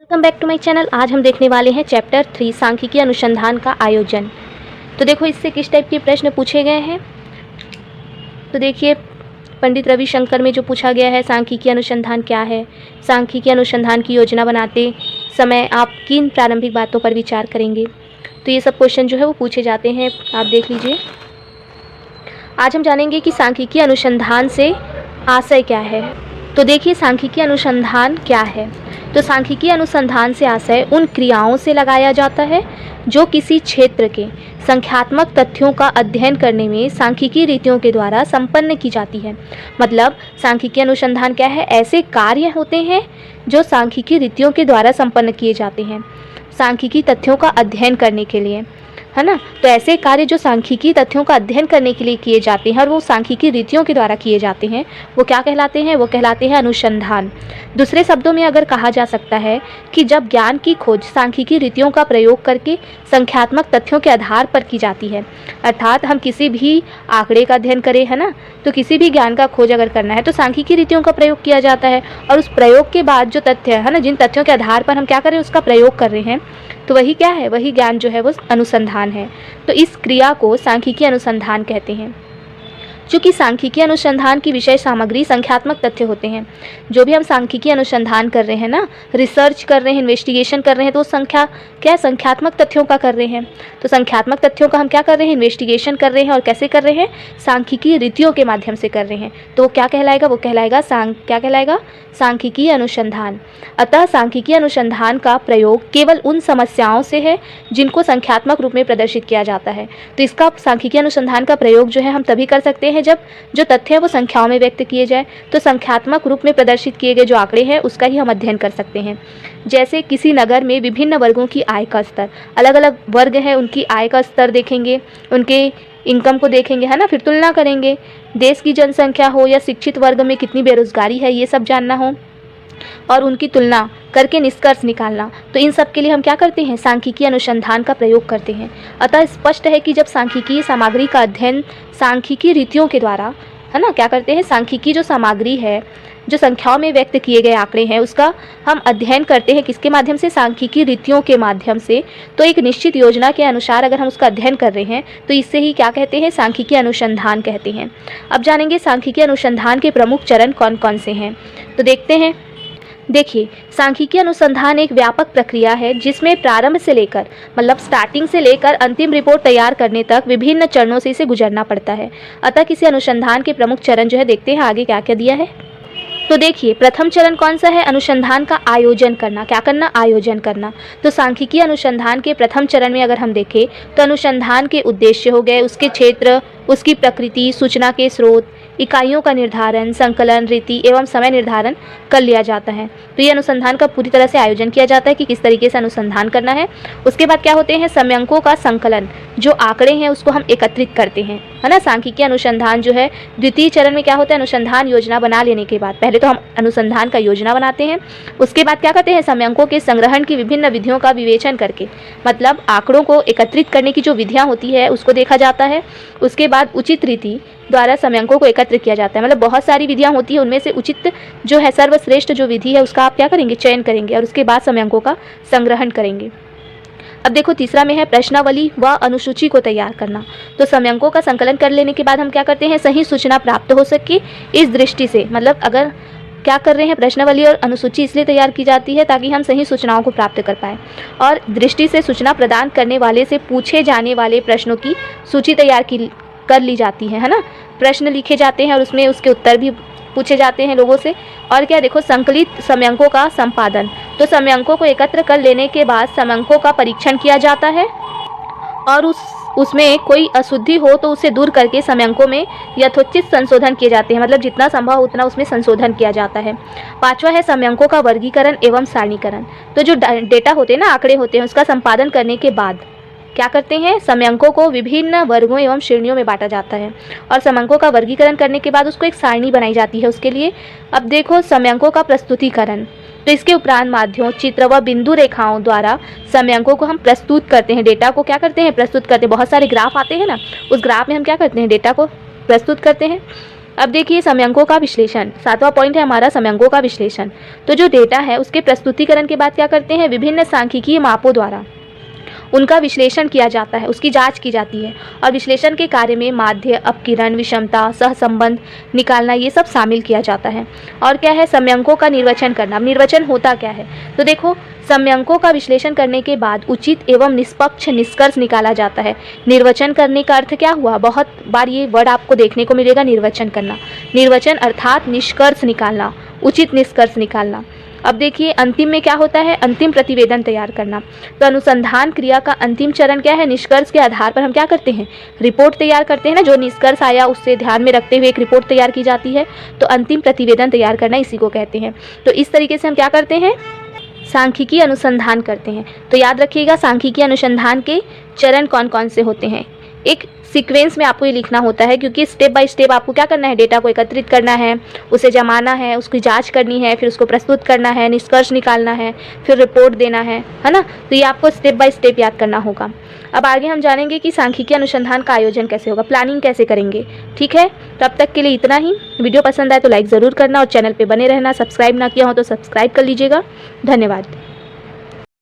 Welcome back to my channel. आज हम देखने वाले हैं चैप्टर 3 सांख्यिकी अनुसंधान का आयोजन। तो देखो इससे किस टाइप के प्रश्न पूछे गए हैं। तो देखिए पंडित रविशंकर में जो पूछा गया है सांख्यिकी अनुसंधान क्या है, सांख्यिकी अनुसंधान की योजना बनाते समय आप किन प्रारंभिक बातों पर विचार करेंगे। तो ये सब क्वेश्चन जो है वो पूछे जाते हैं, आप देख लीजिए। आज हम जानेंगे कि सांख्यिकी अनुसंधान से आशय क्या है। तो देखिए सांख्यिकी अनुसंधान क्या है। तो सांख्यिकी अनुसंधान से आशय उन क्रियाओं से लगाया जाता है जो किसी क्षेत्र के संख्यात्मक तथ्यों का अध्ययन करने में सांख्यिकी रीतियों के द्वारा संपन्न की जाती है। मतलब सांख्यिकी अनुसंधान क्या है, ऐसे कार्य होते हैं जो सांख्यिकी रीतियों के द्वारा संपन्न किए जाते हैं सांख्यिकी तथ्यों का अध्ययन करने के लिए, है ना। तो ऐसे कार्य जो सांख्यिकी तथ्यों का अध्ययन करने के लिए किए जाते हैं और वो सांख्यिकी रीतियों के द्वारा किए जाते हैं, वो क्या कहलाते हैं, वो कहलाते हैं अनुसंधान। दूसरे शब्दों में अगर कहा जा सकता है कि जब ज्ञान की खोज सांख्यिकी रीतियों का प्रयोग करके संख्यात्मक तथ्यों के आधार पर की जाती है, अर्थात हम किसी भी आंकड़े का अध्ययन करें, है ना, तो किसी भी ज्ञान का खोज अगर करना है तो सांख्यिकी रीतियों का प्रयोग किया जाता है। और उस प्रयोग के बाद जो तथ्य है ना, जिन तथ्यों के आधार पर हम क्या कर रहे हैं, उसका प्रयोग कर रहे हैं, तो वही क्या है, वही ज्ञान जो है वो अनुसंधान है। तो इस क्रिया को सांख्यिकी अनुसंधान कहते हैं। चूँकि सांख्यिकी अनुसंधान की विषय सामग्री संख्यात्मक तथ्य होते हैं, जो भी हम सांख्यिकी अनुसंधान कर रहे हैं ना, रिसर्च कर रहे हैं, इन्वेस्टिगेशन कर रहे हैं, तो संख्या क्या है, संख्यात्मक तथ्यों का कर रहे हैं। तो संख्यात्मक तथ्यों का हम क्या कर रहे हैं, इन्वेस्टिगेशन कर रहे हैं। और कैसे कर रहे हैं, सांख्यिकी रीतियों के माध्यम से कर रहे हैं। तो वो क्या कहलाएगा, वो कहलाएगा क्या कहलाएगा, सांख्यिकी अनुसंधान। अतः सांख्यिकी अनुसंधान का प्रयोग केवल उन समस्याओं से है जिनको संख्यात्मक रूप में प्रदर्शित किया जाता है। तो इसका सांख्यिकी अनुसंधान का प्रयोग जो है हम तभी कर सकते हैं जब जो तथ्य है वो संख्याओं में व्यक्त किए जाए। तो संख्यात्मक रूप में प्रदर्शित किए गए जो आंकड़े हैं उसका ही हम अध्ययन कर सकते हैं। जैसे किसी नगर में विभिन्न वर्गों की आय का स्तर, अलग अलग वर्ग है, उनकी आय का स्तर देखेंगे, उनके इनकम को देखेंगे, है ना, फिर तुलना करेंगे। देश की जनसंख्या हो या शिक्षित वर्ग में कितनी बेरोजगारी है, ये सब जानना हो और उनकी तुलना करके निष्कर्ष निकालना, तो इन सब के लिए हम क्या करते हैं, सांख्यिकी अनुसंधान का प्रयोग करते हैं। अतः स्पष्ट है कि जब सांख्यिकी सामग्री का अध्ययन सांख्यिकी रीतियों के द्वारा, है ना, क्या करते हैं, सांख्यिकी जो सामग्री है, जो संख्याओं में व्यक्त किए गए आंकड़े हैं, उसका हम अध्ययन करते हैं किसके माध्यम से, सांख्यिकी रीतियों के माध्यम से। तो एक निश्चित योजना के अनुसार अगर हम उसका अध्ययन कर रहे हैं तो इससे ही क्या कहते हैं, सांख्यिकी अनुसंधान कहते हैं। अब जानेंगे सांख्यिकी अनुसंधान के प्रमुख चरण कौन कौन से हैं। तो देखते हैं। देखिए सांख्यिकी अनुसंधान एक व्यापक प्रक्रिया है जिसमें प्रारंभ से लेकर, मतलब स्टार्टिंग से लेकर अंतिम रिपोर्ट तैयार करने तक विभिन्न चरणों से इसे गुजरना पड़ता है। अतः किसी अनुसंधान के प्रमुख चरण जो है, देखते हैं आगे क्या क्या दिया है। तो देखिए प्रथम चरण कौन सा है, अनुसंधान का आयोजन करना। क्या करना, आयोजन करना। तो सांख्यिकी अनुसंधान के प्रथम चरण में अगर हम देखें तो अनुसंधान के उद्देश्य हो गए, उसके क्षेत्र, उसकी प्रकृति, सूचना के स्रोत, इकाइयों का निर्धारण, संकलन, रीति एवं समय निर्धारण कर लिया जाता है। तो ये अनुसंधान का पूरी तरह से आयोजन किया जाता है कि किस तरीके से अनुसंधान करना है। उसके बाद क्या होते हैं, समयांकों का संकलन, जो आंकड़े हैं उसको हम एकत्रित करते हैं, है ना। सांख्यिकी अनुसंधान जो है द्वितीय चरण में क्या होता है, अनुसंधान योजना बना लेने के बाद, पहले तो हम अनुसंधान का योजना बनाते हैं, उसके बाद क्या करते हैं, समयांकों के संग्रहण की विभिन्न विधियों का विवेचन करके, मतलब आंकड़ों को एकत्रित करने की जो विधियाँ होती है उसको देखा जाता है। उसके बाद उचित रीति द्वारा समयांकों को एकत्र किया जाता है। मतलब बहुत सारी विधियां होती है, उनमें से उचित जो है, सर्वश्रेष्ठ जो विधि है उसका आप क्या करेंगे, चयन करेंगे और उसके बाद समयांकों का संग्रहण करेंगे। अब देखो तीसरा में है प्रश्नावली व अनुसूची को तैयार करना। तो समयांकों का संकलन कर लेने के बाद हम क्या करते हैं, सही सूचना प्राप्त हो सके इस दृष्टि से, मतलब अगर क्या कर रहे हैं, प्रश्नावली और अनुसूची इसलिए तैयार की जाती है ताकि हम सही सूचनाओं को प्राप्त कर पाएँ। और दृष्टि से सूचना प्रदान करने वाले से पूछे जाने वाले प्रश्नों की सूची तैयार कर ली जाती है ना। प्रश्न लिखे जाते हैं और उसमें उसके उत्तर भी पूछे जाते हैं लोगों से। और क्या, देखो संकलित समयांकों का संपादन। तो समयांकों को एकत्र कर लेने के बाद समयांकों का परीक्षण किया जाता है और उसमें कोई अशुद्धि हो तो उसे दूर करके समयांकों में यथोचित संशोधन किए जाते हैं, मतलब जितना संभव उतना उसमें संशोधन किया जाता है। पांचवा है समयांकों का वर्गीकरण एवं सारणीकरण। तो जो डेटा होते हैं ना, आंकड़े होते हैं, उसका संपादन करने के बाद क्या करते हैं, समयांकों को विभिन्न वर्गों एवं श्रेणियों में बांटा जाता है और समयांकों का वर्गीकरण करने के बाद उसको एक सारणी बनाई जाती है उसके लिए। अब देखो समयांकों का प्रस्तुतिकरण। तो इसके उपरांत माध्यमों, चित्र व बिंदु रेखाओं द्वारा समयांकों को हम प्रस्तुत करते हैं, डेटा को क्या करते हैं, प्रस्तुत करते हैं। बहुत सारे ग्राफ आते हैं ना, उस ग्राफ में हम क्या करते हैं, डेटा को प्रस्तुत करते हैं। अब देखिए समयांकों का विश्लेषण, 7वां पॉइंट है हमारा समयांकों का विश्लेषण। तो जो डेटा है उसके प्रस्तुतिकरण के बाद क्या करते हैं, विभिन्न सांख्यिकीय मापों द्वारा उनका विश्लेषण किया जाता है, उसकी जांच की जाती है। और विश्लेषण के कार्य में माध्य, अपकिरण, विषमता, सहसंबंध निकालना, ये सब शामिल किया जाता है। और क्या है, समयांकों का निर्वचन करना। अब निर्वचन होता क्या है, तो देखो समयांकों का विश्लेषण करने के बाद उचित एवं निष्पक्ष निष्कर्ष निकाला जाता है। निर्वचन करने का अर्थ क्या हुआ, बहुत बार ये वर्ड आपको देखने को मिलेगा, निर्वचन करना। निर्वचन अर्थात निष्कर्ष निकालना, उचित निष्कर्ष निकालना। अब देखिए अंतिम में क्या होता है, अंतिम प्रतिवेदन तैयार करना। तो अनुसंधान क्रिया का अंतिम चरण क्या है, निष्कर्ष के आधार पर हम क्या करते हैं, रिपोर्ट तैयार करते हैं ना। जो निष्कर्ष आया उससे ध्यान में रखते हुए एक रिपोर्ट तैयार की जाती है। तो अंतिम प्रतिवेदन तैयार करना इसी को कहते हैं। तो इस तरीके से हम क्या करते हैं, सांख्यिकीय अनुसंधान करते हैं। तो याद रखिएगा सांख्यिकीय अनुसंधान के चरण कौन कौन से होते हैं। एक सीक्वेंस में आपको ये लिखना होता है, क्योंकि स्टेप बाय स्टेप आपको क्या करना है, डेटा को एकत्रित करना है, उसे जमाना है, उसकी जांच करनी है, फिर उसको प्रस्तुत करना है, निष्कर्ष निकालना है, फिर रिपोर्ट देना है ना। तो ये आपको स्टेप बाय स्टेप याद करना होगा। अब आगे हम जानेंगे कि सांख्यिकीय अनुसंधान का आयोजन कैसे होगा, प्लानिंग कैसे करेंगे। ठीक है, तब तक के लिए इतना ही। वीडियो पसंद आए तो लाइक ज़रूर करना और चैनल पर बने रहना। सब्सक्राइब ना किया हो तो सब्सक्राइब कर लीजिएगा। धन्यवाद।